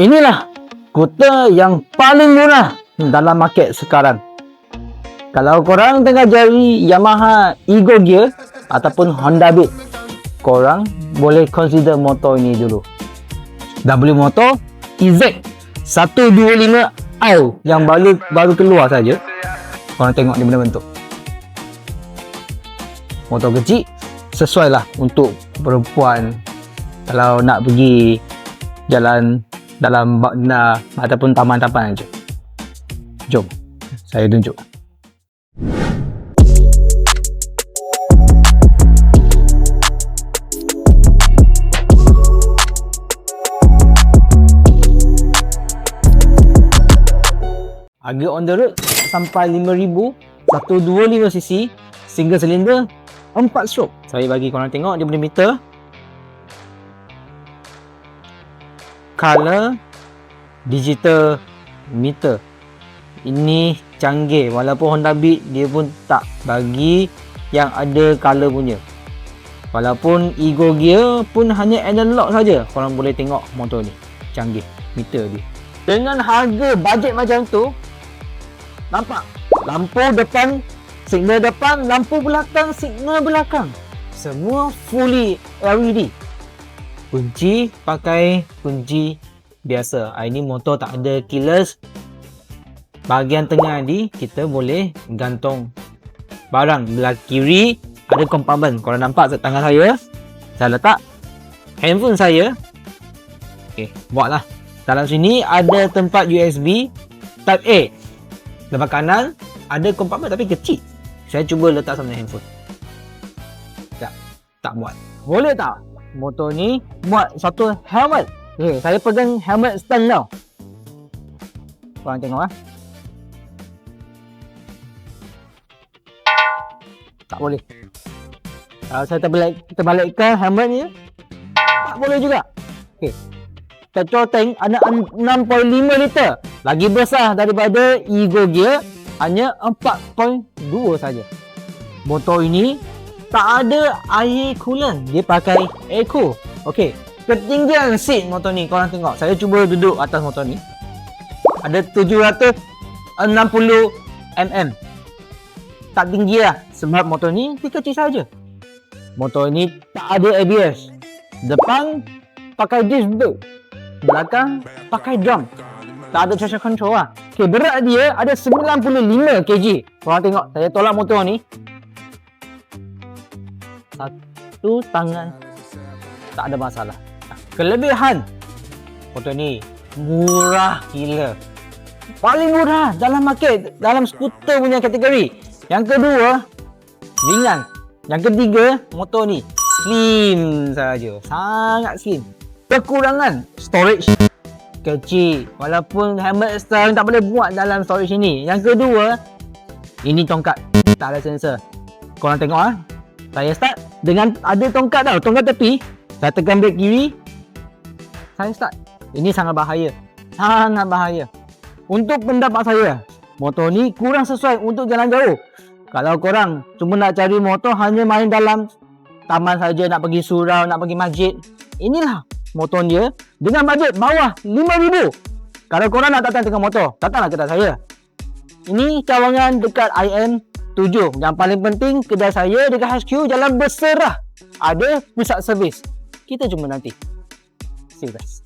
Inilah skuter yang paling murah dalam market sekarang. Kalau korang tengah cari Yamaha Ego Gear ataupun Honda Beat, korang boleh consider motor ini dulu. W Motor EZ 125i yang baru keluar saja. Korang tengok ni benda bentuk. Motor kecil, sesuai lah untuk perempuan kalau nak pergi jalan dalam bakna ataupun taman-taman aja. Jom, saya tunjuk. Harga on the road sampai 5,000, 125cc, single cylinder, 4 stroke. Saya bagi korang tengok dia punya meter. Color digital meter. Ini canggih, walaupun Honda Beat dia pun tak bagi yang ada color punya. Walaupun Ego Gear pun hanya analog saja, korang boleh tengok motor ni. Canggih meter dia. Dengan harga bajet macam tu, nampak lampu depan, signal depan, lampu belakang, signal belakang, semua fully LED. Kunci pakai kunci biasa. Ini motor tak ada keyless. Bahagian tengah ni kita boleh gantung barang. Belah kiri ada kompartmen. Korang nampak tangan saya letak handphone saya. Okey, buatlah. Dalam sini ada tempat USB Type A. Depan kanan ada kompartmen tapi kecil. Saya cuba letak sama handphone. Tak buat. Boleh tak? Motor ni buat satu helmet. Okay, saya pegang helmet stand tau. Korang tengok lah. Tak boleh. Kalau saya terbalikkan helmet ni, tak boleh juga. Okay. Petrol tank ada 6.5 liter. Lagi besar daripada Ego Gear, hanya 4.2 saja. Motor ini tak ada air coolant, dia pakai eco. Okey, ketinggian seat motor ni korang tengok. Saya cuba duduk atas motor ni. Ada 760 mm. Tak tinggi lah sebab motor ni kecil saja. Motor ni tak ada ABS. Depan pakai disc brake, belakang pakai drum. Tak ada traction control lah. Okey, berat dia ada 95 kg. Korang tengok, saya tolak motor ni. Satu tangan tak ada masalah. Kelebihan motor ni murah gila. Paling murah dalam market, dalam skuter punya kategori. Yang kedua, ringan. Yang ketiga, motor ni slim saja. Sangat slim. Kekurangan storage kecil. Walaupun helmet stand tak boleh buat dalam storage ini. Yang kedua, ini tongkat. Tak ada sensor. Korang tengok ah. Saya start dengan ada tongkat tau, tongkat tepi. Saya tekan brake kiri, saya start. Ini sangat bahaya. Sangat bahaya. Untuk pendapat saya, motor ni kurang sesuai untuk jalan jauh. Kalau korang cuma nak cari motor hanya main dalam taman saja, nak pergi surau, nak pergi masjid, inilah motor dia dengan bajet bawah 5,000. Kalau korang nak datang dengan motor, datanglah kedai saya. Ini cawangan dekat IM7. Yang paling penting, kedai saya dekat HQ Jalan Berserah. Ada pusat servis. Kita jumpa nanti. See you guys.